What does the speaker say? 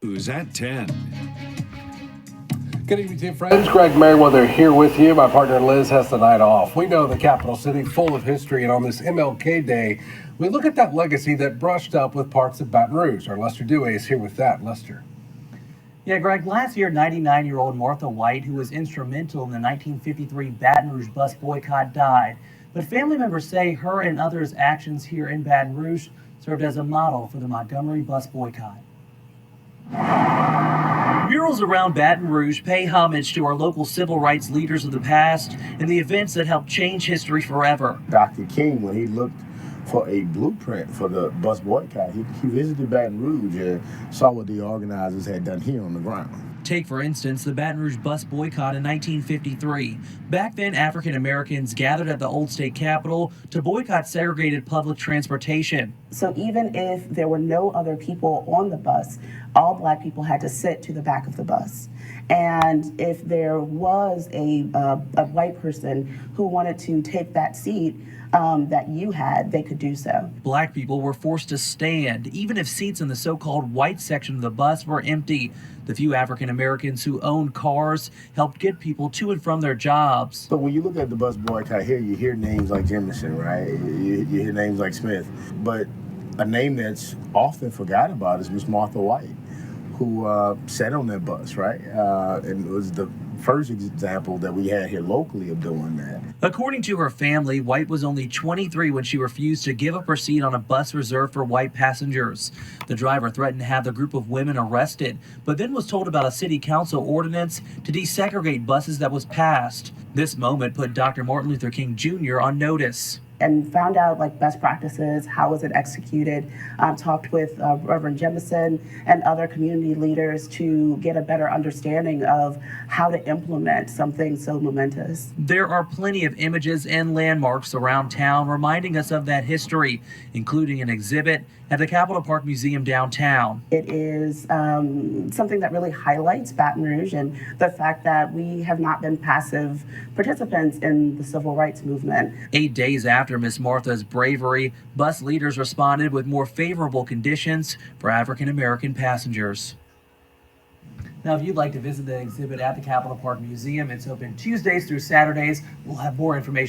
Who's at 10? Good evening, dear friends. Greg Merriweather here with you. My partner Liz has the night off. We know the capital city full of history, and on this MLK Day, we look at that legacy that brushed up with parts of Baton Rouge. Our Lester Dewey is here with that. Lester. Yeah, Greg, last year, 99-year-old Martha White, who was instrumental in the 1953 Baton Rouge bus boycott, died. But family members say her and others' actions here in Baton Rouge served as a model for the Montgomery bus boycott. Murals around Baton Rouge pay homage to our local civil rights leaders of the past and the events that helped change history forever. Dr. King, when he looked for a blueprint for the bus boycott, he visited Baton Rouge and saw what the organizers had done here on the ground. Take, for instance, the Baton Rouge bus boycott in 1953. Back then, African Americans gathered at the old state capitol to boycott segregated public transportation. So even if there were no other people on the bus, all black people had to sit to the back of the bus. And if there was a white person who wanted to take that seat that you had, they could do so. Black people were forced to stand, even if seats in the so-called white section of the bus were empty. The few African Americans who owned cars helped get people to and from their jobs. So when you look at the bus boycott here, you hear names like Jemison, right? You hear names like Smith. But a name that's often forgot about is Miss Martha White, who sat on that bus, right? And it was the first example that we had here locally of doing that. According to her family, White was only 23 when she refused to give up her seat on a bus reserved for white passengers. The driver threatened to have the group of women arrested, but then was told about a city council ordinance to desegregate buses that was passed. This moment put Dr. Martin Luther King Jr. on notice. And found out like best practices, how was it executed, talked with Reverend Jemison and other community leaders to get a better understanding of how to implement something so momentous. There are plenty of images and landmarks around town reminding us of that history, including an exhibit at the Capitol Park Museum downtown. It is something that really highlights Baton Rouge and the fact that we have not been passive participants in the civil rights movement. 8 days after Miss Martha's bravery, bus leaders responded with more favorable conditions for African American passengers. Now, if you'd like to visit the exhibit at the Capitol Park Museum, it's open Tuesdays through Saturdays. We'll have more information